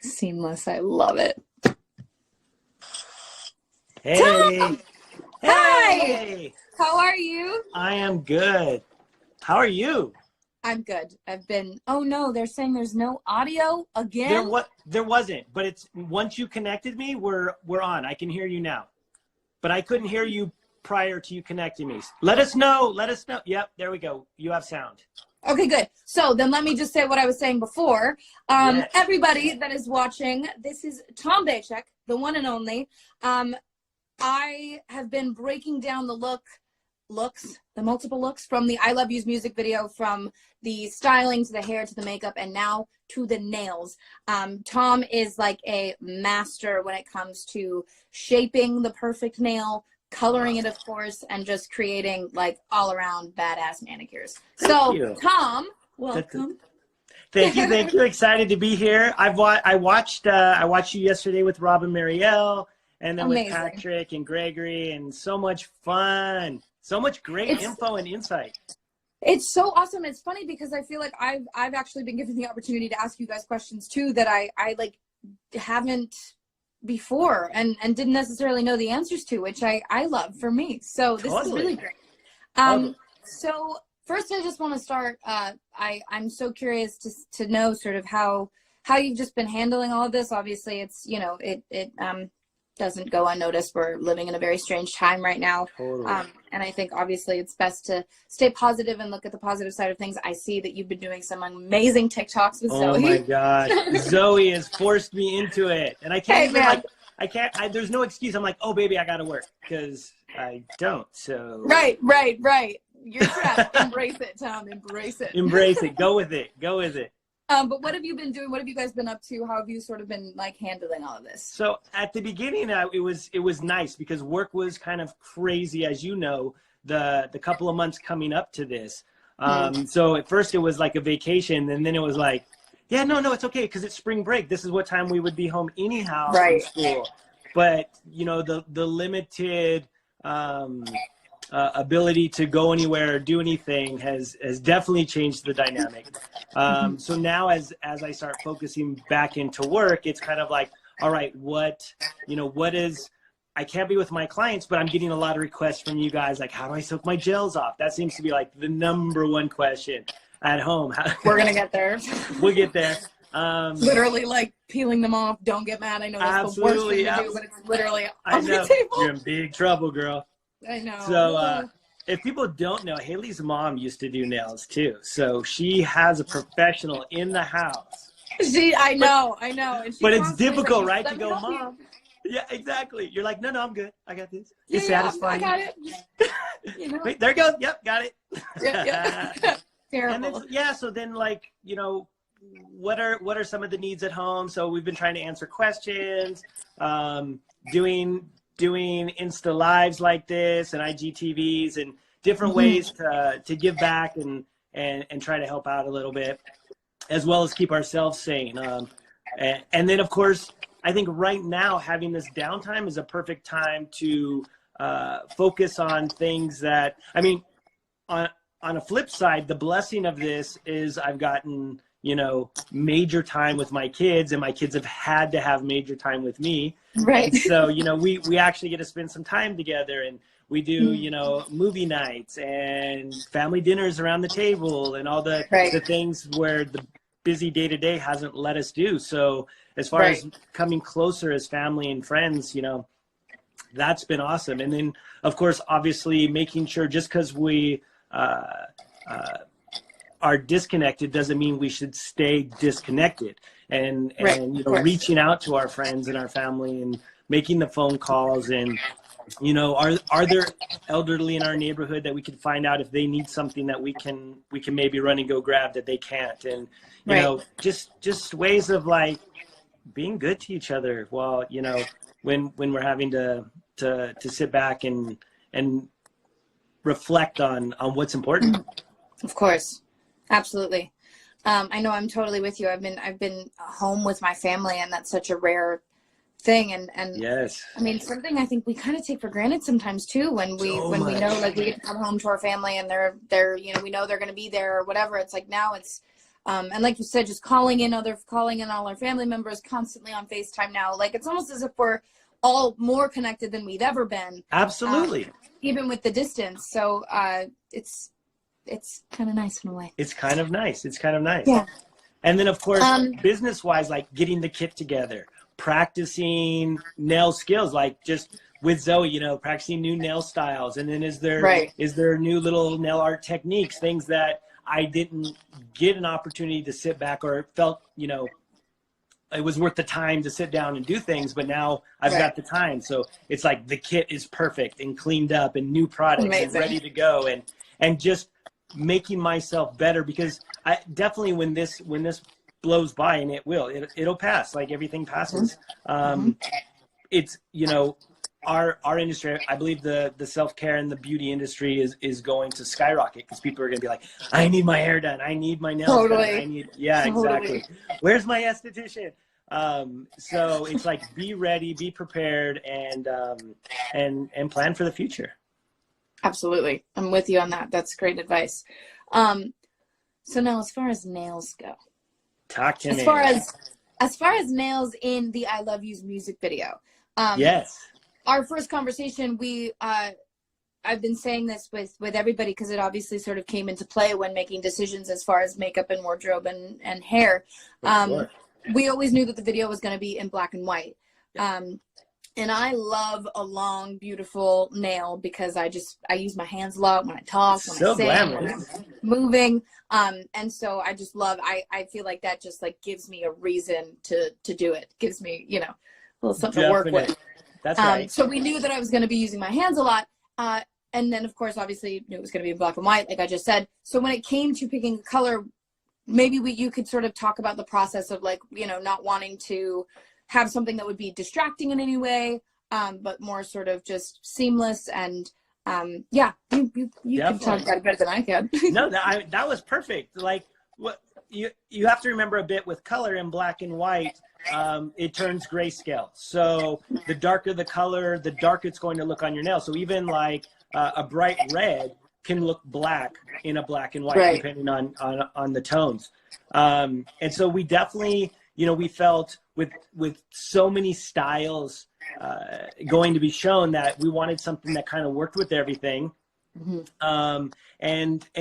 Seamless. I love it. Hey. Tom! Hi! Hey. How are you? I am good. How are you? I'm good. Oh no, they're saying there's no audio again? There wasn't, but it's once you connected me, we're on. I can hear you now. But I couldn't hear you prior to you connecting me. Let us know. Yep, there we go. You have sound. Okay, good. So then let me just say what I was saying before. Yes. Everybody that is watching, this is Tom Bachek, the one and only. I have been breaking down the multiple looks from the I Love You's music video, from the styling to the hair to the makeup, and now to the nails. Tom is like a master when it comes to shaping the perfect nail, coloring it, of course, and just creating like all around badass manicures. Thank you. Tom, welcome. Thank you. Excited to be here. I watched you yesterday with Rob and Marielle, and then Amazing. with Patrick and Gregory, and so much fun. So much great info and insight. It's so awesome. It's funny because I feel like I've actually been given the opportunity to ask you guys questions too that I like haven't before and didn't necessarily know the answers to, which I love for me. So this is really great. So first I just want to start, I'm so curious to know sort of how you've just been handling all of this. Obviously it's, you know, it doesn't go unnoticed. We're living in a very strange time right now. Totally. And I think obviously it's best to stay positive and look at the positive side of things. I see that you've been doing some amazing TikToks with Zoe. Oh my gosh. Zoe has forced me into it. And I can't there's no excuse. I'm like, oh baby, I gotta work, because I don't. So Right. You're trapped. Embrace it, Tom. Embrace it. Embrace it. Go with it. But what have you been doing? What have you guys been up to? How have you sort of been like handling all of this? So at the beginning, it was nice because work was kind of crazy, as you know, the couple of months coming up to this. So at first it was like a vacation, and then it was like, yeah, no, it's okay because it's spring break. This is what time we would be home anyhow from school. But you know, the limited ability to go anywhere or do anything has definitely changed the dynamic. So now as I start focusing back into work, it's kind of like, all right, I can't be with my clients, but I'm getting a lot of requests from you guys. Like, how do I soak my gels off? That seems to be like the #1 question at home. We're going to get there. We'll get there. Literally like peeling them off. Don't get mad. I know that's the worst thing to do, but it's literally on the table. You're in big trouble, girl. I know. So if people don't know, Hailee's mom used to do nails too. So she has a professional in the house. I know. And but it's difficult, right? To go, Mom. Yeah, exactly. You're like, no, I'm good. I got this. It's satisfying. I got it. You know? Wait, there it goes. Yep, got it. Yep. Terrible. And then, so then like, you know, what are some of the needs at home? So we've been trying to answer questions, doing Insta lives like this and IGTVs and different ways to give back and try to help out a little bit, as well as keep ourselves sane. And then of course, I think right now having this downtime is a perfect time to focus on things that, I mean, on a flip side, the blessing of this is I've gotten, you know, major time with my kids, and my kids have had to have major time with me. Right. And so, you know, we actually get to spend some time together, and we do, you know, movie nights and family dinners around the table and all the things where the busy day-to-day hasn't let us do. So as far as coming closer as family and friends, you know, that's been awesome. And then of course, obviously making sure just because we, are disconnected doesn't mean we should stay disconnected, and you know, reaching out to our friends and our family and making the phone calls, and you know, are there elderly in our neighborhood that we can find out if they need something that we can maybe run and go grab that they can't, and you know, just ways of like being good to each other while, you know, when we're having to sit back and reflect on what's important. Of course. Absolutely. I know I'm totally with you. I've been home with my family, and that's such a rare thing. And yes, I mean, something I think we kind of take for granted sometimes too, when we know like we get to come home to our family and they're, you know, we know they're going to be there or whatever. It's like now it's, And like you said, just calling in all our family members constantly on FaceTime now. Like, it's almost as if we're all more connected than we've ever been. Absolutely. Even with the distance. So it's kind of nice in a way. It's kind of nice. It's kind of nice. Yeah. And then, of course, business-wise, like getting the kit together, practicing nail skills, like just with Zoe, you know, practicing new nail styles. And then is there new little nail art techniques, things that I didn't get an opportunity to sit back or felt, you know, it was worth the time to sit down and do things, but now I've got the time. So it's like the kit is perfect and cleaned up and new products and ready to go, and just making myself better, because I definitely, when this blows by, and it'll pass, like everything passes. It's, you know, our industry, I believe the self-care and the beauty industry is going to skyrocket, because people are going to be like, I need my hair done, I need my nails done, I need, exactly. Where's my esthetician? So it's like, be ready, be prepared, and plan for the future. Absolutely. I'm with you on that. That's great advice. So now, as far as nails go, talk to me. As far as nails in the I Love You's music video. Yes. Our first conversation, I've been saying this with everybody, because it obviously sort of came into play when making decisions as far as makeup and wardrobe and hair. We always knew that the video was going to be in black and white. And I love a long, beautiful nail, because I use my hands a lot when I talk, when I sing, when I'm moving. And so I just love, I feel like that just like gives me a reason to do it. Gives me, you know, a little something to work with. That's right. So we knew that I was going to be using my hands a lot. And then, of course, obviously, knew it was going to be in black and white, like I just said. So when it came to picking a color, maybe you could sort of talk about the process of, like, you know, not wanting to have something that would be distracting in any way, but more sort of just seamless. And you can talk about it better than I can. No, that was perfect. Like, what you have to remember a bit with color in black and white. It turns grayscale. So the darker the color, the darker it's going to look on your nail. So even like a bright red can look black in a black and white, depending on the tones. And so we definitely, you know, we felt with so many styles going to be shown, that we wanted something that kind of worked with everything. And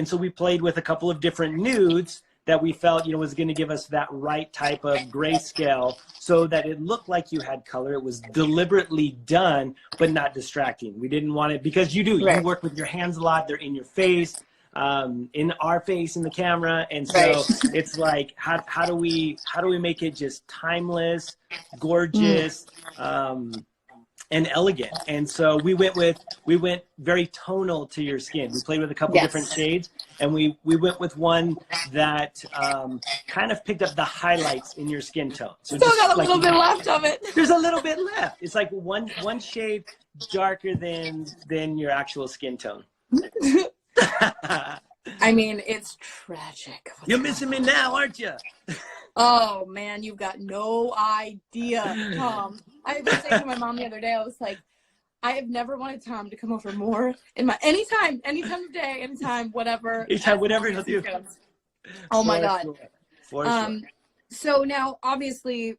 so we played with a couple of different nudes that we felt, you know, was going to give us that right type of grayscale, so that it looked like you had color. It was deliberately done, but not distracting. We didn't want it, because you work with your hands a lot. They're in your face, in our face, in the camera. And so it's like, how do we make it just timeless, gorgeous, and elegant? And so we went very tonal to your skin. We played with a couple different shades, and we went with one that kind of picked up the highlights in your skin tone. So still got a little bit left of it. There's a little bit left. It's like one shade darker than your actual skin tone. I mean, it's tragic. You're missing me now, aren't you? Oh man, you've got no idea, Tom. I was saying to my mom the other day, I was like, I have never wanted Tom to come over more in my anytime of day, anytime, whatever. Anytime, whatever he'll do. Oh my God. For sure. So now, obviously,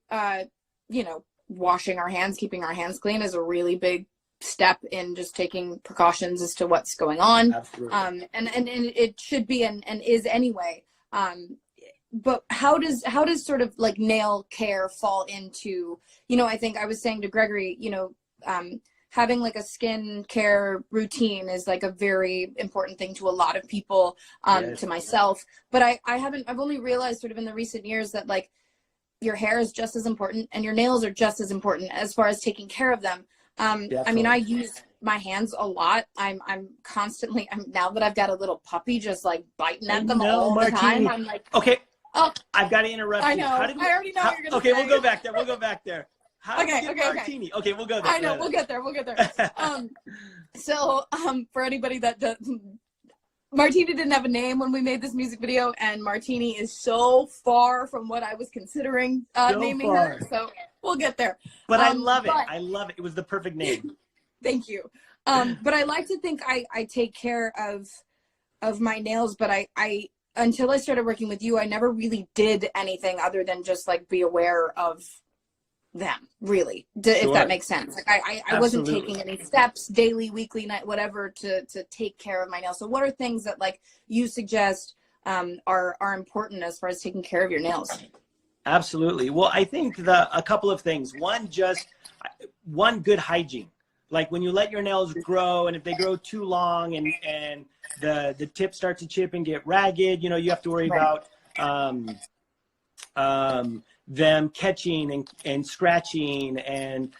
you know, washing our hands, keeping our hands clean is a really big step in just taking precautions as to what's going on. Absolutely. And it should be and is anyway. But how does sort of like nail care fall into, you know, I think I was saying to Gregory, you know, having like a skin care routine is like a very important thing to a lot of people, to myself. But I've only realized sort of in the recent years that like your hair is just as important and your nails are just as important as far as taking care of them. I mean, I use my hands a lot. I'm constantly, now that I've got a little puppy, just like biting at them all the time. I'm like, okay. Oh, I've got to interrupt you. I know. I already know what you're going to say. Okay, we'll go back there. How do you get Martini? Okay, we'll go there. I know. We'll get there. So, for anybody that does, Martini didn't have a name when we made this music video, and Martini is so far from what I was considering naming her. So we'll get there. But I love it. I love it. It was the perfect name. Thank you. But I like to think I take care of my nails, but until I started working with you, I never really did anything other than just like be aware of them, really, if that makes sense. Like I wasn't taking any steps daily, weekly, night, whatever, to take care of my nails. So what are things that like you suggest are important as far as taking care of your nails? Absolutely. Well, I think a couple of things. One, good hygiene. Like when you let your nails grow, and if they grow too long and the tips start to chip and get ragged, you know, you have to worry about them catching and scratching, and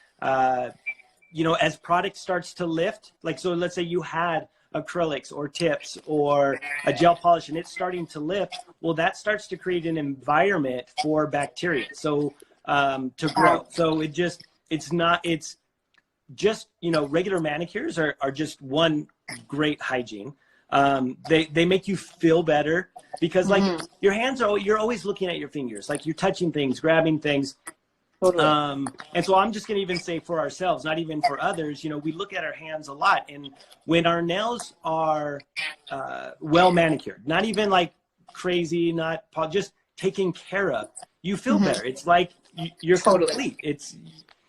you know, as product starts to lift, like, so let's say you had acrylics or tips or a gel polish and it's starting to lift, well, that starts to create an environment for bacteria to grow. So it's just, you know, regular manicures are just one great hygiene. They make you feel better because like your hands you're always looking at your fingers, like you're touching things, grabbing things. Totally. And so I'm just going to even say for ourselves, not even for others, you know, we look at our hands a lot, and when our nails are well manicured, not even like crazy, not just taken care of, you feel better. It's like you're complete.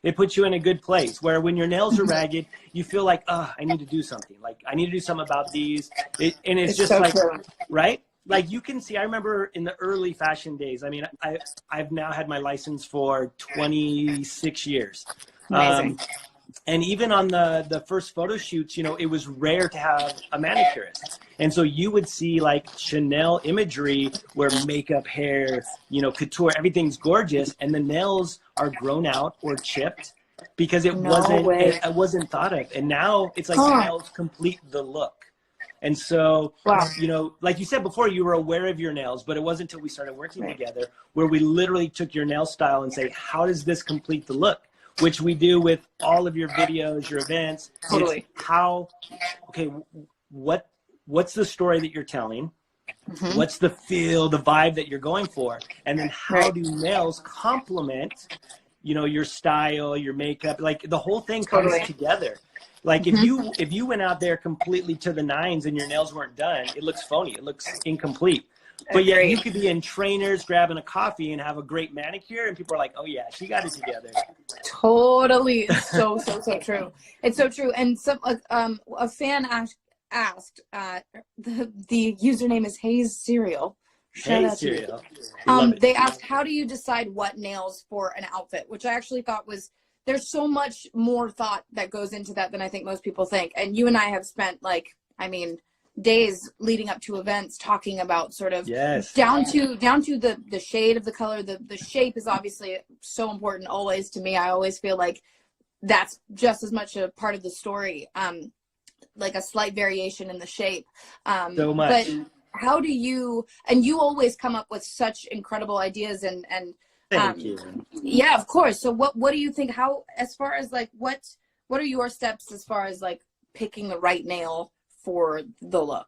It puts you in a good place, where when your nails are ragged, you feel like, I need to do something. Like I need to do something about these. And it's just so like, true. Right? Like you can see, I remember in the early fashion days, I mean, I've now had my license for 26 years. Amazing. And even on the first photo shoots, you know, it was rare to have a manicurist. And so you would see like Chanel imagery where makeup, hair, you know, couture, everything's gorgeous, and the nails are grown out or chipped because it wasn't thought of. And now it's like nails complete the look. And so, you know, like you said before, you were aware of your nails, but it wasn't until we started working together where we literally took your nail style and say, how does this complete the look? Which we do with all of your videos, your events. Totally. What's the story that you're telling? What's the feel, the vibe that you're going for? And then how do nails complement, you know, your style, your makeup? Like the whole thing comes together. Like if you went out there completely to the nines and your nails weren't done, it looks phony. It looks incomplete. But yet you could be in trainers grabbing a coffee and have a great manicure, and people are like, oh yeah, she got it together. Totally. It's so true. It's so true. And some a fan asked the username is Hayes Cereal. Shout out to you. They asked, how do you decide what nails for an outfit? Which I actually thought was, there's so much more thought that goes into that than I think most people think. And you and I have spent like, I mean, days leading up to events talking about sort of down to the shade of the color. The shape is obviously so important always to me. I always feel like that's just as much a part of the story, like a slight variation in the shape. So much. But how do you, and you always come up with such incredible ideas and thank you. Yeah, of course. So what do you think, how, as far as like, what are your steps as far as like picking the right nail for the look?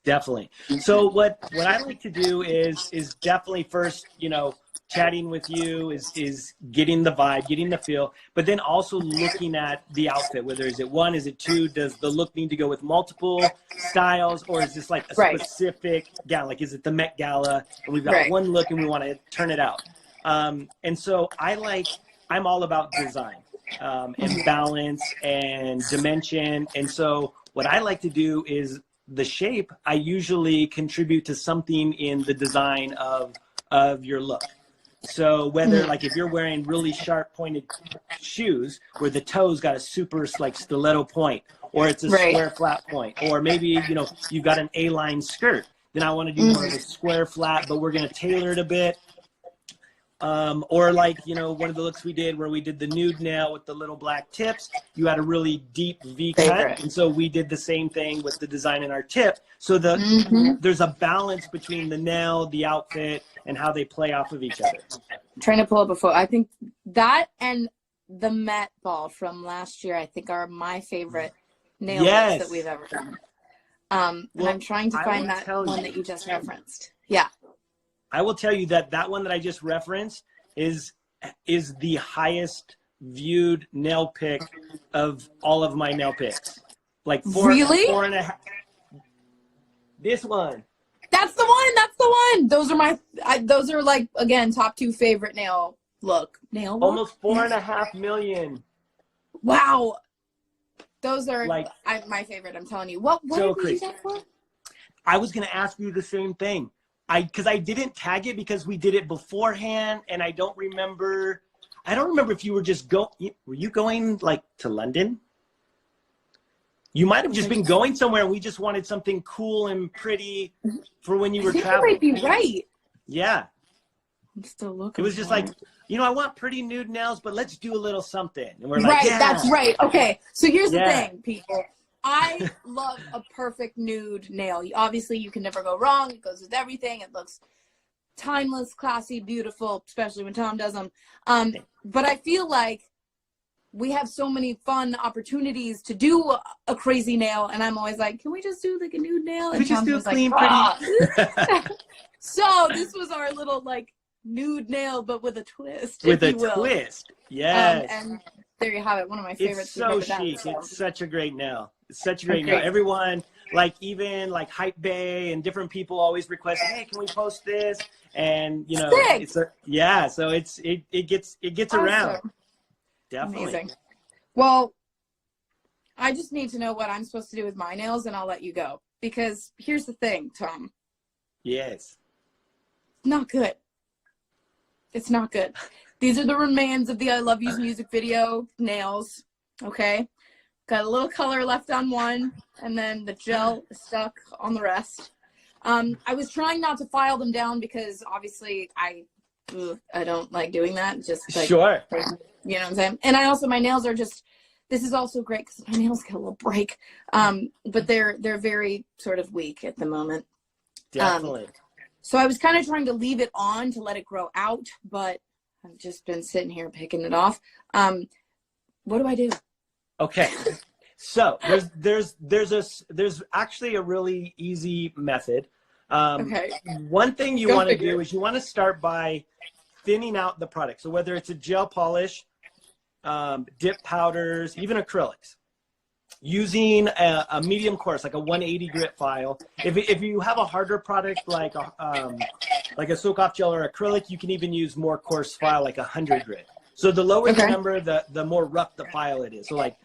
Definitely. So what I like to do is definitely first, you know, chatting with you is getting the vibe, getting the feel, but then also looking at the outfit, whether is it one, is it two, does the look need to go with multiple styles, or is this like a specific gala, like is it the Met Gala and we've got one look and we want to turn it out. And so I'm all about design and balance and dimension. And so what I like to do is the shape, I usually contribute to something in the design of your look. So whether like if you're wearing really sharp pointed shoes where the toes got a super like stiletto point, or it's a square flat point, or maybe, you know, you've got an A-line skirt, then I want to do more of a square flat, but we're going to tailor it a bit. Or like, you know, one of the looks we did where we did the nude nail with the little black tips, you had a really deep V cut. And so we did the same thing with the design in our tip. So there's a balance between the nail, the outfit, and how they play off of each other. I'm trying to pull up a photo. I think that and the Met Ball from last year, I think are my favorite nail looks that we've ever done. And I'm trying to find that one that you just referenced. Yeah. I will tell you that one that I just referenced is the highest viewed nail pick of all of my nail picks. Like four and a half. This one. That's the one. That's the one. Those are those are like, again, top 2 favorite nail look. Almost 4.5 million. Wow. Those are like my favorite. I'm telling you. What so did we do crazy. that for? I was going to ask you the same thing. Because I didn't tag it because we did it beforehand, and I don't remember if you were just were you going like to London? You might have just been going somewhere, and we just wanted something cool and pretty for when you were traveling. You might be right. Yeah. I'm still looking. It was just like, I want pretty nude nails, but let's do a little something. And we're like, right, yeah. That's right. Okay, so here's the thing, people. I love a perfect nude nail. Obviously, you can never go wrong. It goes with everything. It looks timeless, classy, beautiful, especially when Tom does them. But I feel like we have so many fun opportunities to do a crazy nail, and I'm always like, can we just do like a nude nail? And we just do a clean, like, pretty. So this was our little like nude nail, but with a twist. With a twist, yes. And there you have it. One of my favorites. It's so chic. It's such a great nail. It's such a great nail. Everyone, like even like Hype Bay and different people always request, hey, can we post this? And it's so it gets around. Definitely. Amazing. Well, I just need to know what I'm supposed to do with my nails, and I'll let you go. Because here's the thing, Tom. Yes. Not good. It's not good. These are the remains of the I Love Yous music video nails. Okay? Got a little color left on one, and then the gel is stuck on the rest. I was trying not to file them down because obviously I don't like doing that. Just like, sure. You know what I'm saying? And I also, my nails are just, this is also great because my nails get a little break. But they're very sort of weak at the moment. Definitely. So I was kind of trying to leave it on to let it grow out, but I've just been sitting here picking it off. What do I do? Okay. So there's actually a really easy method. One thing you want to do is you want to start by thinning out the product. So whether it's a gel polish, dip powders, even acrylics, using a medium coarse, like a 180 grit file. If you have a harder product like a soak off gel or acrylic, you can even use more coarse file like 100 grit. So the lower the number, the more rough the file it is. So like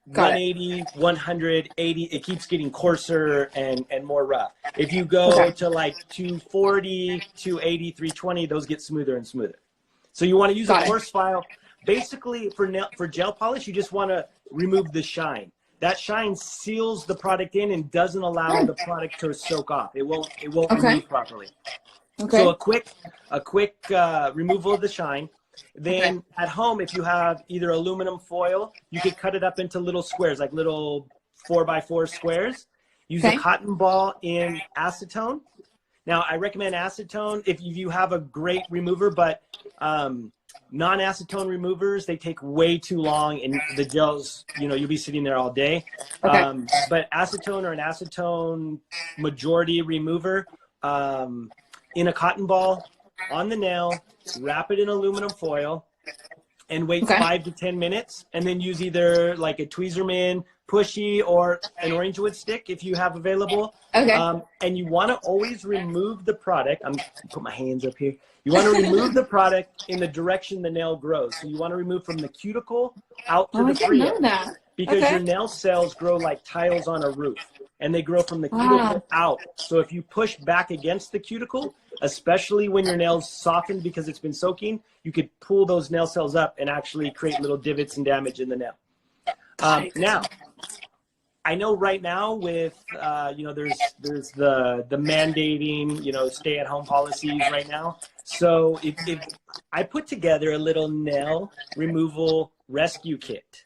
180, 180, it keeps getting coarser and more rough. If you go to like 240, 280, 320, those get smoother and smoother. So you want to use a coarse file. Basically, for gel polish, you just want to remove the shine. That shine seals the product in and doesn't allow the product to soak off. It won't remove properly. So a quick removal of the shine. Then at home, if you have either aluminum foil, you could cut it up into little squares, like little 4x4 squares. Use a cotton ball in acetone. Now, I recommend acetone if you have a great remover, but non-acetone removers, they take way too long, and the gels, you'll be sitting there all day. But acetone or an acetone majority remover in a cotton ball on the nail, wrap it in aluminum foil, and wait 5 to 10 minutes, and then use either like a Tweezerman pushy or an orange wood stick if you have available. And you want to always remove the product. I'm gonna put my hands up here. You want to remove the product in the direction the nail grows. So you want to remove from the cuticle out to the free end, because your nail cells grow like tiles on a roof, and they grow from the cuticle out. So if you push back against the cuticle, especially when your nails soften because it's been soaking, you could pull those nail cells up and actually create little divots and damage in the nail. Now, I know right now with, there's the mandating, stay-at-home policies right now. So if I put together a little nail removal rescue kit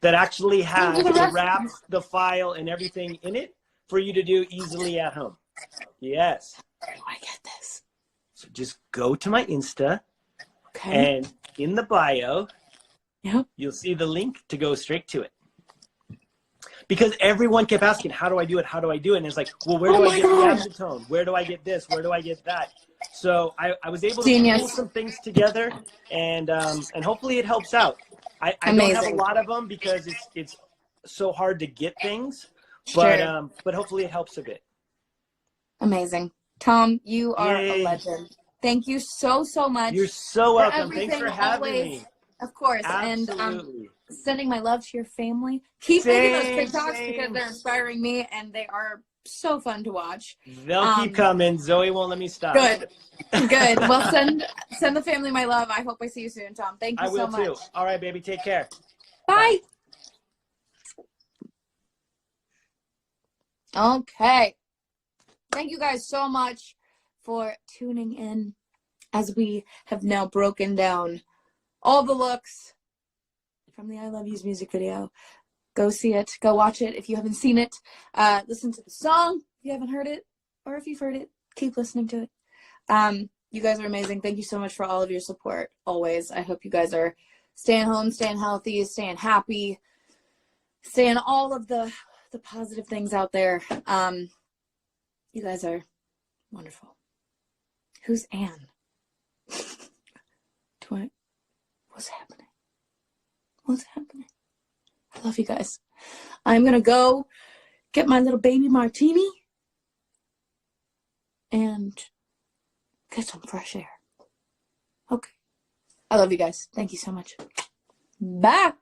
that actually has the wraps, the file, and everything in it for you to do easily at home. Yes. Where do I get this? So just go to my Insta, and in the bio, you'll see the link to go straight to it. Because everyone kept asking, how do I do it? How do I do it? And it's like, well, where do I get the acetone? Where do I get this? Where do I get that? So I was able to pull some things together, and hopefully it helps out. I don't have a lot of them because it's so hard to get things, but hopefully it helps a bit. Amazing. Tom, you are a Yay. legend. Thank you so, so much. You're so welcome. Everything, Thanks for having always. me. Of course. Absolutely. And sending my love to your family. Keep making those TikToks Same. because they're inspiring me and they are so fun to watch. They'll keep coming. Zoe won't let me stop. Good. Good. Well, send the family my love. I hope I see you soon, Tom. Thank you so much. I will too. All right, baby. Take care. Bye. Okay. Thank you guys so much for tuning in as we have now broken down all the looks from the I Love Yous music video. Go see it. Go watch it if you haven't seen it. Listen to the song if you haven't heard it. Or if you've heard it, keep listening to it. You guys are amazing. Thank you so much for all of your support, always. I hope you guys are staying home, staying healthy, staying happy, saying all of the positive things out there. You guys are wonderful. Who's Anne? What's happening? What's happening? I love you guys. I'm going to go get my little baby martini and get some fresh air. Okay. I love you guys. Thank you so much. Bye.